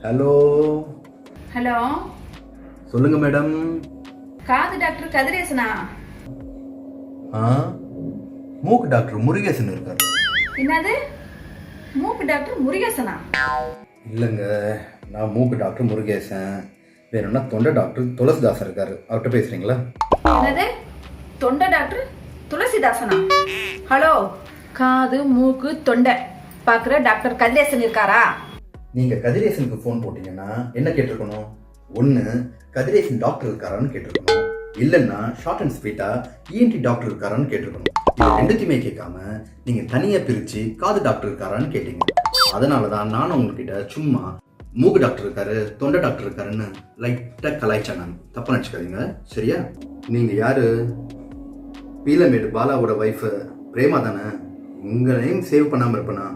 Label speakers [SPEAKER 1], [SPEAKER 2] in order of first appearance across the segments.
[SPEAKER 1] Hello.
[SPEAKER 2] Hello,
[SPEAKER 1] சொல்லுங்க madam.
[SPEAKER 2] காது doctor கதிரேசனா?
[SPEAKER 1] ஆ, மூக்கு டாக்டர் முருகேசன் இருக்கார்.
[SPEAKER 2] என்னது, மூக்கு டாக்டர் முருகேசனா?
[SPEAKER 1] இல்லைங்க, நான் மூக்கு டாக்டர் முருகேசன். வேணும்னா தொண்டை டாக்டர் துளசிதாசன் இருக்காரு, அவர்கிட்ட பேசுறீங்களா?
[SPEAKER 2] என்னது, தொண்டை டாக்டர் துளசிதாசனா? ஹலோ, காது மூக்கு தொண்டை பார்க்குற டாக்டர் கதிரேசன் இருக்காரா?
[SPEAKER 1] நீங்க கதிரேசனுக்கு ஃபோன் போட்டீங்கன்னா என்ன கேட்டிருக்கணும்? ஒன்று, கதிரேசன் டாக்டர் இருக்காரான்னு கேட்டிருக்கணும். இல்லைன்னா ஷார்ட் அண்ட் ஸ்வீட்டா இஎன்டி டாக்டர் இருக்காரான்னு கேட்டிருக்கணும். இது ரெண்டுத்தையுமே கேட்காம நீங்க தனியா பிரிச்சு காது டாக்டர் இருக்காரான்னு கேட்டீங்க. அதனாலதான் நானும் உங்ககிட்ட சும்மா மூக்கு டாக்டர் இருக்காரு, தொண்டை டாக்டர் இருக்காருன்னு லைட்டா கலாய்ச்சேன். நான் தப்பா நினச்சிக்காதீங்க, சரியா? நீங்க யாரு? பீலமேடு பாலாவோட ஒய்ஃப் பிரேமா தானே? உங்க நேம் சேவ் பண்ணாம இருப்பேனா?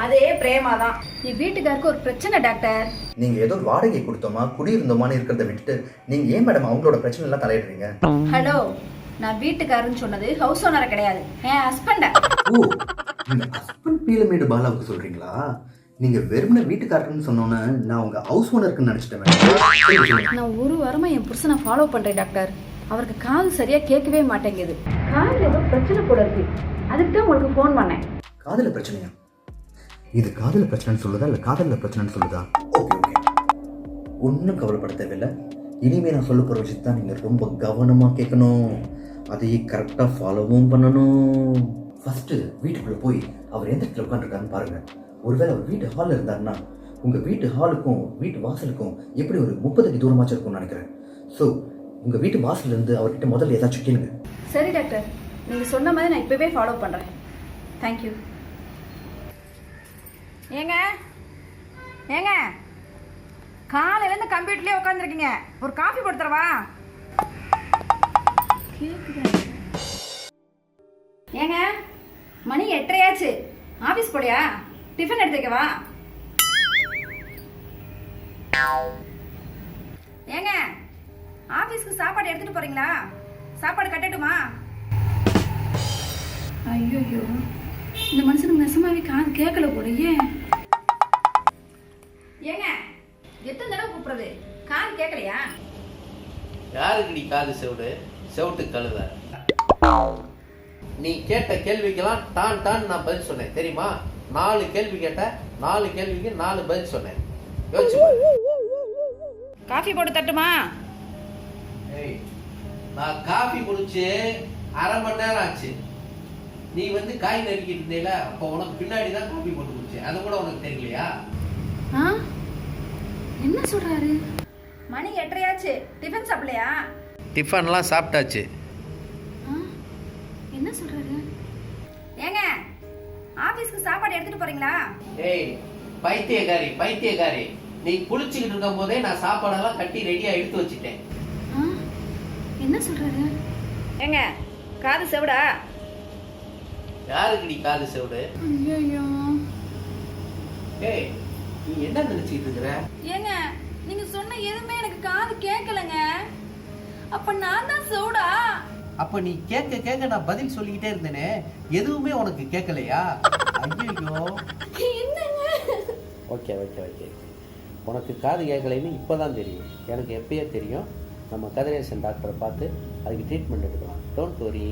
[SPEAKER 2] அதே பிரேமா தான். என் வீட்டுக்காருக்கு ஒரு பிரச்சனை டாக்டர்.
[SPEAKER 1] நீங்க ஏதோ வாடகை கொடுத்தோமா குடியிருந்தோமான்னு இருக்கிறத விட்டுட்டு நீங்க ஏன் மேடம் அவங்களோட பிரச்சனை எல்லாம் தலையிடுறீங்க?
[SPEAKER 2] ஹலோ, நான் வீட்டுக்காரன்னு சொன்னது ஹவுஸ் ஓனரை கிடையாது, என் ஹஸ்பண்ட.
[SPEAKER 1] ஓ, நீங்க ஹஸ்பண்ட் பீலமேடு பாலாவுக்கு சொல்றீங்களா? நீங்க வெறுமனே வீட்டுக்காரன்னு சொன்னோன்னே நான் உங்க ஹவுஸ் ஓனருக்குன்னு நினைச்சிட்டேன்.
[SPEAKER 2] நான் ஒரு வாரமா என் புருஷனை ஃபாலோ பண்றேன் டாக்டர். அவருக்கு காது சரியா கேட்கவே மாட்டேங்குது. காதுல ஏதோ பிரச்சனை போல இருக்கு, அதுக்கு தான் உங்களுக்கு ஃபோன் பண்ணேன்.
[SPEAKER 1] காதல பிரச்சனையா? இது காதல பிரச்சனைன்னு சொல்லுதா இல்ல காதல பிரச்சனைன்னு சொல்லுதா? ஓகே ஓகே, ஒன்றும் கவலைப்பட தேவையில்லை. இனிமே நான் சொல்ல போகிற விஷயத்தை தான் நீங்கள் ரொம்ப கவனமாக கேட்கணும். அதையே கரெக்டாக ஃபாலோவும் பண்ணணும். ஃபஸ்ட்டு வீட்டுக்குள்ளே போய் அவர் எந்த இடத்துல உட்காந்துருக்காருன்னு பாருங்கள். ஒருவேளை அவர் வீட்டு ஹாலில் இருந்தாருன்னா உங்கள் வீட்டு ஹாலுக்கும் வீட்டு வாசலுக்கும் எப்படி ஒரு 30 அடி தூரமாச்சும் இருக்கும்னு நினைக்கிறேன். ஸோ உங்கள் வீட்டு வாசல்லேருந்து அவர்கிட்ட முதல்ல ஏதாச்சும் கேளுங்க.
[SPEAKER 2] சரி டாக்டர், நீங்கள் சொன்ன மாதிரி நான் இப்போவே ஃபாலோ பண்ணுறேன். தேங்க்யூ. ஏங்க ஏங்க, காலையிலேருந்து கம்ப்யூட்டர்லேயே உட்காந்துருக்கீங்க, ஒரு காஃபி போட்டு தரவா? ஏங்க, மணி 8:30 ஆஃபீஸ் போலியா? டிஃபன் எடுத்து வைக்கவா? ஏங்க, ஆஃபீஸ்க்கு சாப்பாடு எடுத்துட்டு போறீங்களா? சாப்பாடு கட்டட்டுமா? ஐயோ, இந்த மனுஷனுக்கு நெசமாவே காது கேட்கல போலயே. ஏங்க, எத்தனை தடவை கூப்பிடுறது, காது கேட்கலையா?
[SPEAKER 3] யாருக்கு நீ காது செவிடு? செவிட்டு கழுத. நீ கேட்ட கேள்விக்கெல்லாம் டான் டான் நான் பதில் சொன்னேன் தெரியுமா? 4 கேள்வி கேட்ட, 4 கேள்விக்கு 4 பதில் சொன்னேன். யோசிச்சு
[SPEAKER 2] காஃபி போட்டு தட்டுமா?
[SPEAKER 3] ஏய், நான் காஃபி குடிச்சு 1/2 மணி நேரம் ஆச்சு. நீ வந்து காய் நறுக்கிட்டு இருந்தேல, அப்போ உனக்கு பின்னாடி தான் காஃபி போட்டு குடிச்சேன். அது கூட உனக்கு தெரியலையா?
[SPEAKER 2] என்ன சொல்றாரு? மணி 8:30 டிஃபன் சாப்பிடலையா?
[SPEAKER 3] டிஃபன்லாம் சாப்பிட்டாச்சு.
[SPEAKER 2] என்ன சொல்றாரு? ஏங்க, ஆபீஸ்க்கு சாப்பாடு எடுத்துட்டு போறீங்களா?
[SPEAKER 3] ஏய் பைத்தியக்காரி பைத்தியக்காரி, நீ குளிச்சுக்கிட்டு இருக்கும் போதே நான் சாப்பாடெல்லாம் கட்டி ரெடியா எடுத்து வச்சுட்டேன்.
[SPEAKER 2] என்ன சொல்றாரு? ஏங்க, காது செவிடா?
[SPEAKER 3] யாருக்கு நீ காது செவிடு?
[SPEAKER 2] ஐயோ,
[SPEAKER 3] ஏய் நீ என்ன நினைச்சிட்டு இருக்கிற?
[SPEAKER 2] ஏங்க, நீங்க சொன்ன எதுவுமே எனக்கு காது கேட்கலங்க. அப்ப நான் தான் செவிடா?
[SPEAKER 3] அப்ப நீ கேட்க கேட்க நான் பதில் சொல்லிக்கிட்டே இருந்தேனே, எதுவுமே உனக்கு கேட்கலையா? ஐயோ,
[SPEAKER 2] என்னங்க?
[SPEAKER 3] ஓகே ஓகே ஓகே, உனக்கு காது கேட்கலைன்னு இப்போதான் தெரியும். எனக்கு எப்பயே தெரியும். நம்ம கதிரேசன் டாக்டரை பார்த்து அதுக்கு ட்ரீட்மெண்ட் எடுக்கலாம். Don't worry.